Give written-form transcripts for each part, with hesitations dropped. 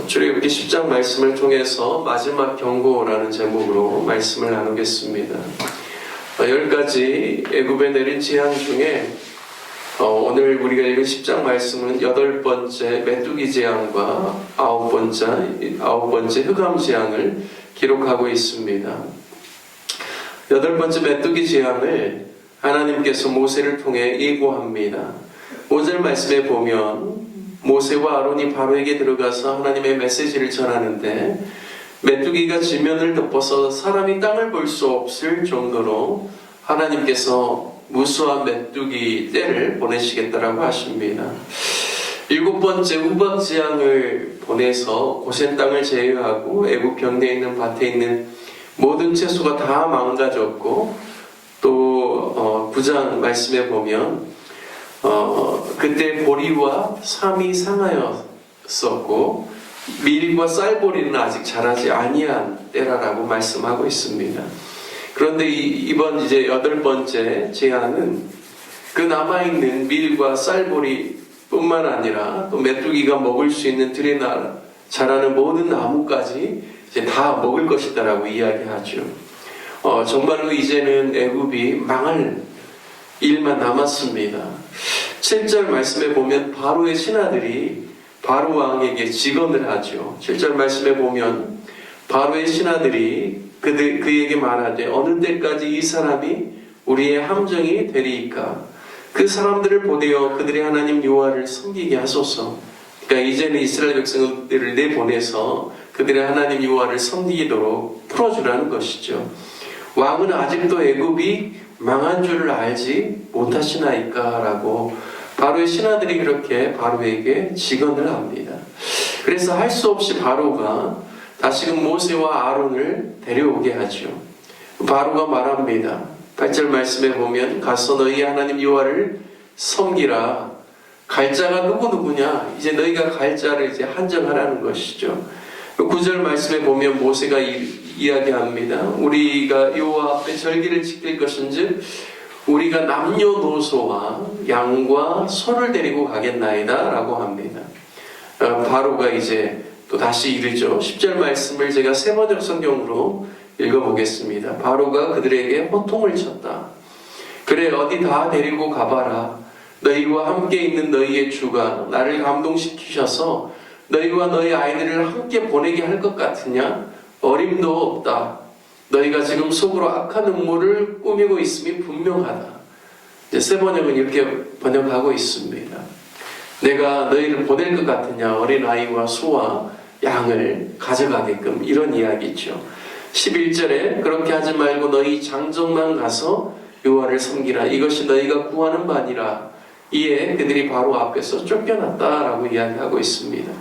출애굽기 10장 말씀을 통해서 마지막 경고라는 제목으로 말씀을 나누겠습니다. 10가지 애굽에 내린 재앙 중에 오늘 우리가 읽은 10장 말씀은 8번째 메뚜기 재앙과 9번째 흑암 재앙을 기록하고 있습니다. 8번째 메뚜기 재앙을 하나님께서 모세를 통해 예고합니다. 5절 말씀에 보면 모세와 아론이 바로에게 들어가서 하나님의 메시지를 전하는데 메뚜기가 지면을 덮어서 사람이 땅을 볼 수 없을 정도로 하나님께서 무수한 메뚜기 떼를 보내시겠다라고 하십니다. 7번째 우박 재앙을 보내서 고센 땅을 제외하고 애굽 병내에 있는 밭에 있는 모든 채소가 다 망가졌고 또 9장 말씀에 보면 그때 보리와 삼이 상하였었고 밀과 쌀보리는 아직 자라지 아니한 때라라고 말씀하고 있습니다. 그런데 이번 이제 8번째 재앙은 그 남아있는 밀과 쌀보리 뿐만 아니라 또 메뚜기가 먹을 수 있는 들에 자라는 모든 나무까지 이제 다 먹을 것이다라고 이야기하죠. 정말로 이제는 애굽이 망할 일만 남았습니다. 7절 말씀에 보면 바로의 신하들이 바로 왕에게 직언을 하죠. 7절 말씀에 보면 바로의 신하들이 그에게 말하되 어느 때까지 이 사람이 우리의 함정이 되리이까 그 사람들을 보내어 그들의 하나님 여호와를 섬기게 하소서. 그러니까 이제는 이스라엘 백성들을 내보내서 그들의 하나님 여호와를 섬기도록 풀어주라는 것이죠. 왕은 아직도 애굽이 망한 줄을 알지 못하시나이까 라고 바로의 신하들이 그렇게 바로에게 직언을 합니다. 그래서 할 수 없이 바로가 다시금 모세와 아론을 데려오게 하죠. 바로가 말합니다. 8절 말씀에 보면 가서 너희 하나님 여호와를 섬기라. 갈 자가 누구냐? 이제 너희가 갈 자를 이제 한정하라는 것이죠. 9절 말씀에 보면 모세가 이야기합니다. 우리가 여호와 앞에 절기를 지킬 것인즉 우리가 남녀노소와 양과 소를 데리고 가겠나이다 라고 합니다. 바로가 이제 또 다시 이르죠. 10절 말씀을 제가 세번역 성경으로 읽어보겠습니다. 바로가 그들에게 호통을 쳤다. 그래 어디 다 데리고 가봐라. 너희와 함께 있는 너희의 주가 나를 감동시키셔서 너희와 너희 아이들을 함께 보내게 할 것 같으냐? 어림도 없다. 너희가 지금 속으로 악한 음모를 꾸미고 있음이 분명하다. 세 번역은 이렇게 번역하고 있습니다. 내가 너희를 보낼 것 같으냐? 어린아이와 소와 양을 가져가게끔 이런 이야기죠. 11절에 그렇게 하지 말고 너희 장정만 가서 여호와를 섬기라. 이것이 너희가 구하는 바니라. 이에 그들이 바로 앞에서 쫓겨났다라고 이야기하고 있습니다.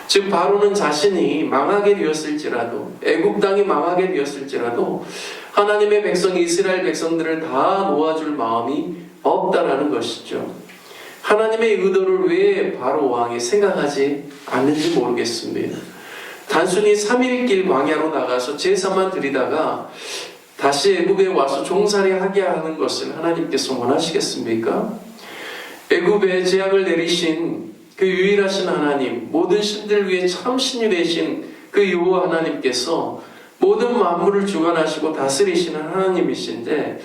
즉 바로는 자신이 망하게 되었을지라도 애굽 땅이 망하게 되었을지라도 하나님의 백성 이스라엘 백성들을 다 놓아줄 마음이 없다라는 것이죠. 하나님의 의도를 왜 바로 왕이 생각하지 않는지 모르겠습니다. 단순히 3일길 광야로 나가서 제사만 드리다가 다시 애굽에 와서 종살이 하게 하는 것을 하나님께서 원하시겠습니까? 애굽에 재앙을 내리신 그 유일하신 하나님, 모든 신들 위에 참 신이 되신 그 여호와 하나님께서 모든 만물을 주관하시고 다스리시는 하나님이신데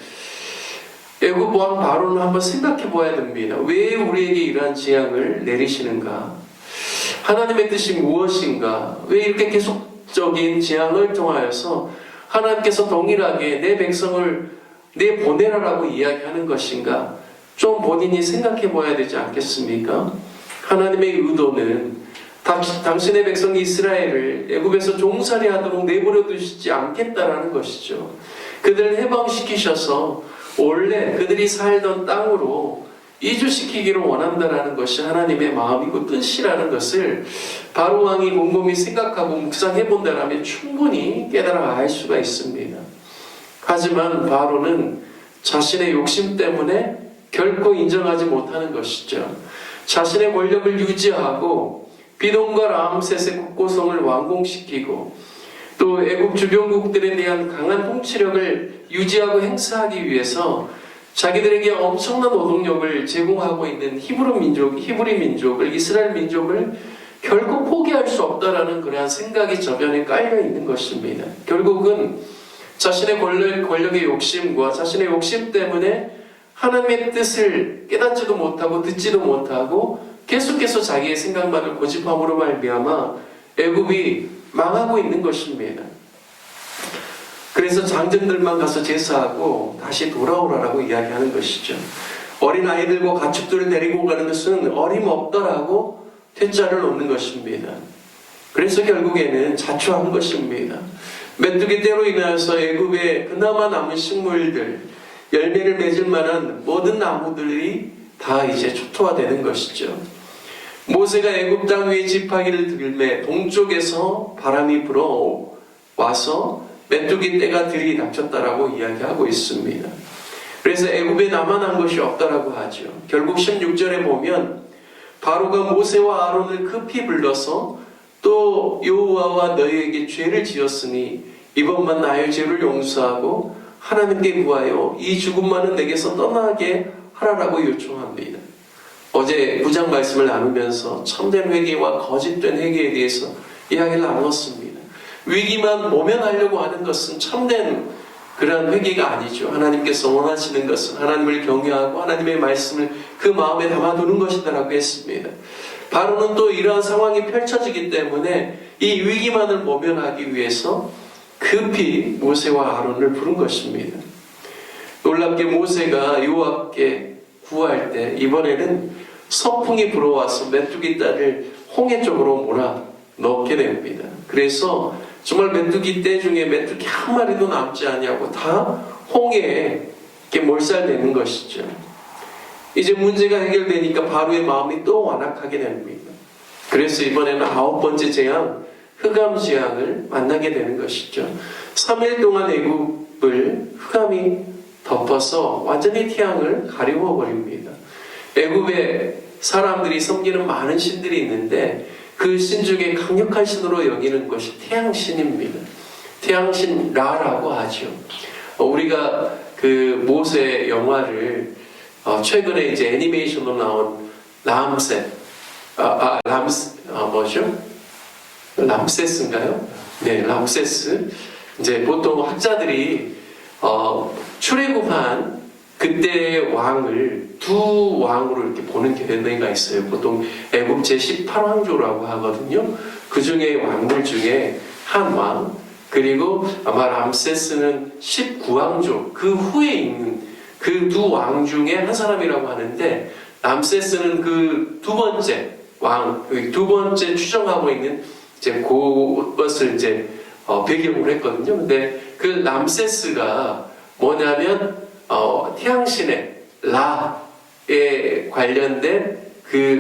애굽 왕 바로는 한번 생각해 봐야 됩니다. 왜 우리에게 이러한 재앙을 내리시는가? 하나님의 뜻이 무엇인가? 왜 이렇게 계속적인 재앙을 통하여서 하나님께서 동일하게 내 백성을 내보내라라고 이야기하는 것인가? 좀 본인이 생각해 봐야 되지 않겠습니까? 하나님의 의도는 당신의 백성 이스라엘을 애굽에서 종살이 하도록 내버려 두시지 않겠다라는 것이죠. 그들을 해방시키셔서 원래 그들이 살던 땅으로 이주시키기를 원한다라는 것이 하나님의 마음이고 뜻이라는 것을 바로 왕이 곰곰이 생각하고 묵상해 본다라면 충분히 깨달아 알 수가 있습니다. 하지만 바로는 자신의 욕심 때문에 결코 인정하지 못하는 것이죠. 자신의 권력을 유지하고 비돔과 람셋의 국고성을 완공시키고 또 애굽 주변국들에 대한 강한 통치력을 유지하고 행사하기 위해서 자기들에게 엄청난 노동력을 제공하고 있는 히브리 민족을 이스라엘 민족을 결코 포기할 수 없다라는 그러한 생각이 저변에 깔려 있는 것입니다. 결국은 자신의 권력의 욕심과 자신의 욕심 때문에 하나님의 뜻을 깨닫지도 못하고 듣지도 못하고 계속해서 자기의 생각만을 고집함으로 말미암아 애굽이 망하고 있는 것입니다. 그래서 장정들만 가서 제사하고 다시 돌아오라라고 이야기하는 것이죠. 어린 아이들과 가축들을 데리고 가는 것은 어림없다라고 퇴짜를 놓는 것입니다. 그래서 결국에는 자초한 것입니다. 메뚜기 떼로 인하여서 애굽에 그나마 남은 식물들, 열매를 맺을 만한 모든 나무들이 다 이제 초토화되는 것이죠. 모세가 애굽 땅 위에 지팡이를 들매 동쪽에서 바람이 불어와서 메뚜기 떼가 들이닥쳤다라고 이야기하고 있습니다. 그래서 애굽에 남아난 것이 없다라고 하죠. 결국 16절에 보면 바로가 모세와 아론을 급히 불러서 또 여호와와 너희에게 죄를 지었으니 이번만 나의 죄를 용서하고 하나님께 구하여 이 죽음만은 내게서 떠나게 하라라고 요청합니다. 어제 구장 말씀을 나누면서 참된 회개와 거짓된 회개에 대해서 이야기를 나눴습니다. 위기만 모면하려고 하는 것은 참된 그러한 회개가 아니죠. 하나님께서 원하시는 것은 하나님을 경외하고 하나님의 말씀을 그 마음에 담아두는 것이다라고 했습니다. 바로는 또 이러한 상황이 펼쳐지기 때문에 이 위기만을 모면하기 위해서 급히 모세와 아론을 부른 것입니다. 놀랍게 모세가 여호와께 구할 때 이번에는 서풍이 불어와서 메뚜기 떼를 홍해 쪽으로 몰아 넣게 됩니다. 그래서 정말 메뚜기 떼 중에 메뚜기 한 마리도 남지 아니하고 다 홍해에 이렇게 몰살되는 것이죠. 이제 문제가 해결되니까 바로의 마음이 또 완악하게 됩니다. 그래서 이번에는 9번째 재앙, 흑암 재앙을 만나게 되는 것이죠. 3일 동안 애굽을 흑암이 덮어서 완전히 태양을 가리워 버립니다. 애굽에 사람들이 섬기는 많은 신들이 있는데 그 신 중에 강력한 신으로 여기는 것이 태양신입니다. 태양신 라라고 하죠. 우리가 그 모세 영화를 최근에 이제 애니메이션으로 나온 람세스인가요? 네, 람세스. 이제 보통 학자들이 출애굽한 그때의 왕을 두 왕으로 이렇게 보는 견해가 있어요. 보통 애굽 제18왕조라고 하거든요. 그 중에 왕들 중에 한 왕, 그리고 아마 람세스는 19왕조, 그 후에 있는 그 두 왕 중에 한 사람이라고 하는데, 람세스는 그 두 번째 왕, 두 번째 추정하고 있는 이제 그것을 이제 배경으로 했거든요. 근데 그 람세스가 뭐냐면 태양신의 라에 관련된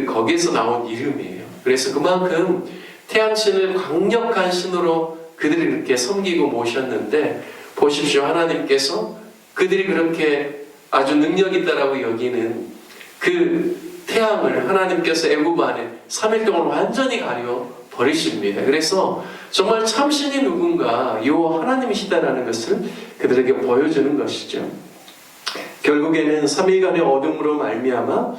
거기에서 나온 이름이에요. 그래서 그만큼 태양신을 강력한 신으로 그들이 이렇게 섬기고 모셨는데, 보십시오. 하나님께서 그들이 그렇게 아주 능력 있다라고 여기는 그 태양을 하나님께서 애굽 안에 3일 동안 완전히 가려 버리십니다. 그래서 정말 참신이 누군가 여호와 하나님이시다라는 것을 그들에게 보여주는 것이죠. 결국에는 3일간의 어둠으로 말미암아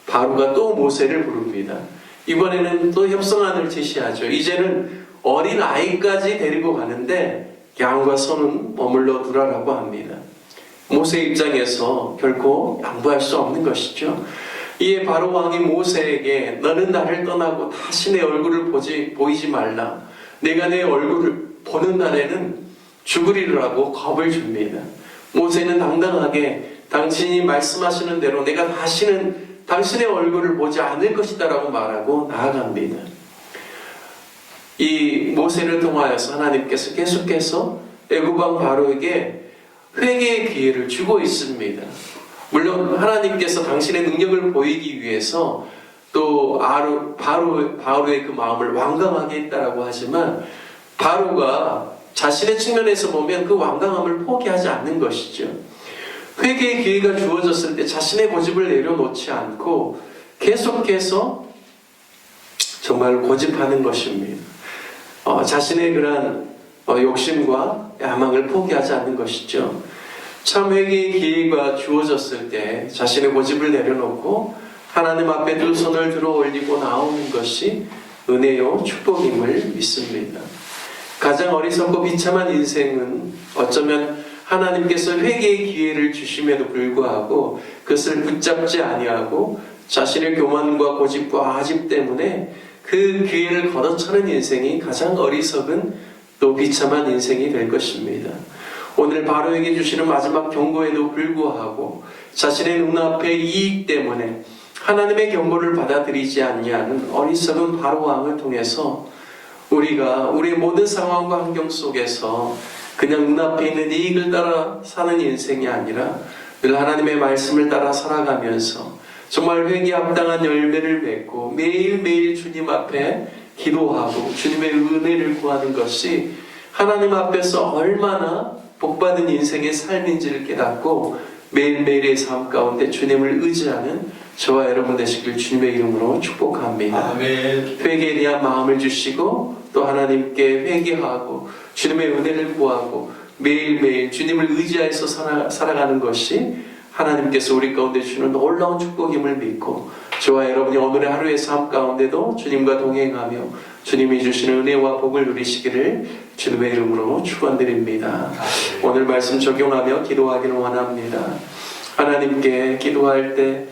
바로가 또 모세를 부릅니다. 이번에는 또 협상안을 제시하죠. 이제는 어린 아이까지 데리고 가는데 양과 소는 머물러 두라라고 합니다. 모세 입장에서 결코 양보할 수 없는 것이죠. 이에 바로 왕이 모세에게 너는 나를 떠나고 다시 내 얼굴을 보이지 말라. 내가 내 얼굴을 보는 날에는 죽으리라고 겁을 줍니다. 모세는 당당하게 당신이 말씀하시는 대로 내가 다시는 당신의 얼굴을 보지 않을 것이다라고 말하고 나아갑니다. 이 모세를 통하여서 하나님께서 계속해서 애굽 왕 바로에게 회개의 기회를 주고 있습니다. 물론 하나님께서 당신의 능력을 보이기 위해서 또 바로의 그 마음을 완강하게 했다라고 하지만, 바로가 자신의 측면에서 보면 그 완강함을 포기하지 않는 것이죠. 회개의 기회가 주어졌을 때 자신의 고집을 내려놓지 않고 계속해서 정말 고집하는 것입니다. 자신의 그러한 욕심과 야망을 포기하지 않는 것이죠. 참 회개의 기회가 주어졌을 때 자신의 고집을 내려놓고 하나님 앞에 두 손을 들어 올리고 나오는 것이 은혜요 축복임을 믿습니다. 가장 어리석고 비참한 인생은 어쩌면 하나님께서 회개의 기회를 주심에도 불구하고 그것을 붙잡지 아니하고 자신의 교만과 고집과 아집 때문에 그 기회를 걷어차는 인생이 가장 어리석은 또 비참한 인생이 될 것입니다. 오늘 바로에게 주시는 마지막 경고에도 불구하고 자신의 눈앞의 이익 때문에 하나님의 경고를 받아들이지 않냐는 어리석은 바로왕을 통해서 우리가 우리의 모든 상황과 환경 속에서 그냥 눈앞에 있는 이익을 따라 사는 인생이 아니라 늘 하나님의 말씀을 따라 살아가면서 정말 회개에 합당한 열매를 맺고 매일매일 주님 앞에 기도하고 주님의 은혜를 구하는 것이 하나님 앞에서 얼마나 복받은 인생의 삶인지를 깨닫고 매일매일의 삶 가운데 주님을 의지하는 저와 여러분 되시길 주님의 이름으로 축복합니다. 아멘. 회개에 대한 마음을 주시고 또 하나님께 회개하고 주님의 은혜를 구하고 매일매일 주님을 의지해서 살아가는 것이 하나님께서 우리 가운데 주는 놀라운 축복임을 믿고 저와 여러분이 오늘의 하루의 삶 가운데도 주님과 동행하며 주님이 주시는 은혜와 복을 누리시기를 주님의 이름으로 축원드립니다. 오늘 말씀 적용하며 기도하기를 원합니다. 하나님께 기도할 때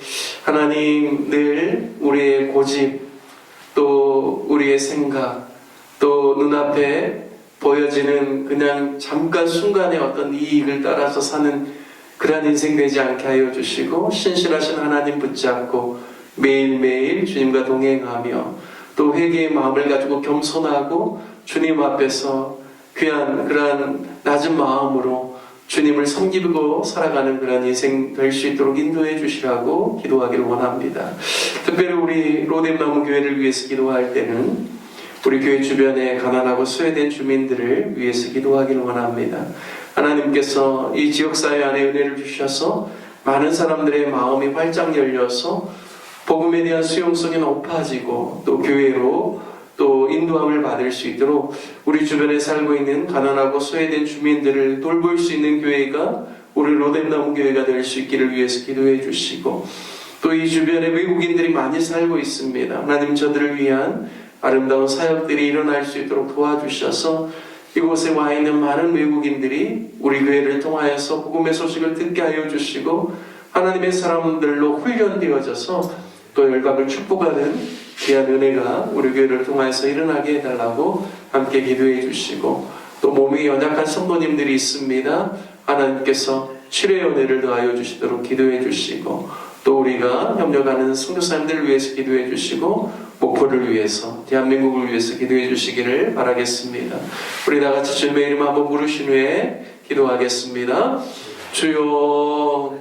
하나님 늘 우리의 고집 또 우리의 생각 또 눈앞에 보여지는 그냥 잠깐 순간의 어떤 이익을 따라서 사는 그러한 인생 되지 않게 하여 주시고 신실하신 하나님 붙잡고 매일매일 주님과 동행하며 또 회개의 마음을 가지고 겸손하고 주님 앞에서 귀한 그러한 낮은 마음으로 주님을 섬기고 살아가는 그런 인생 될 수 있도록 인도해 주시라고 기도하기를 원합니다. 특별히 우리 로뎀나무 교회를 위해서 기도할 때는 우리 교회 주변에 가난하고 소외된 주민들을 위해서 기도하기를 원합니다. 하나님께서 이 지역사회 안에 은혜를 주셔서 많은 사람들의 마음이 활짝 열려서 복음에 대한 수용성이 높아지고 또 교회로 또 인도함을 받을 수 있도록 우리 주변에 살고 있는 가난하고 소외된 주민들을 돌볼 수 있는 교회가 우리 로뎀나무 교회가 될 수 있기를 위해서 기도해 주시고 또 이 주변에 외국인들이 많이 살고 있습니다. 하나님 저들을 위한 아름다운 사역들이 일어날 수 있도록 도와주셔서 이곳에 와 있는 많은 외국인들이 우리 교회를 통하여서 복음의 소식을 듣게 하여 주시고 하나님의 사람들로 훈련되어져서 또 열방을 축복하는 귀한 은혜가 우리 교회를 통하여서 일어나게 해달라고 함께 기도해 주시고 또 몸이 연약한 성도님들이 있습니다. 하나님께서 치료의 은혜를 더하여 주시도록 기도해 주시고 또 우리가 협력하는 선교사님들을 위해서 기도해 주시고 목포를 위해서 대한민국을 위해서 기도해 주시기를 바라겠습니다. 우리 다같이 주님의 이름 한번 부르신 후에 기도하겠습니다. 주여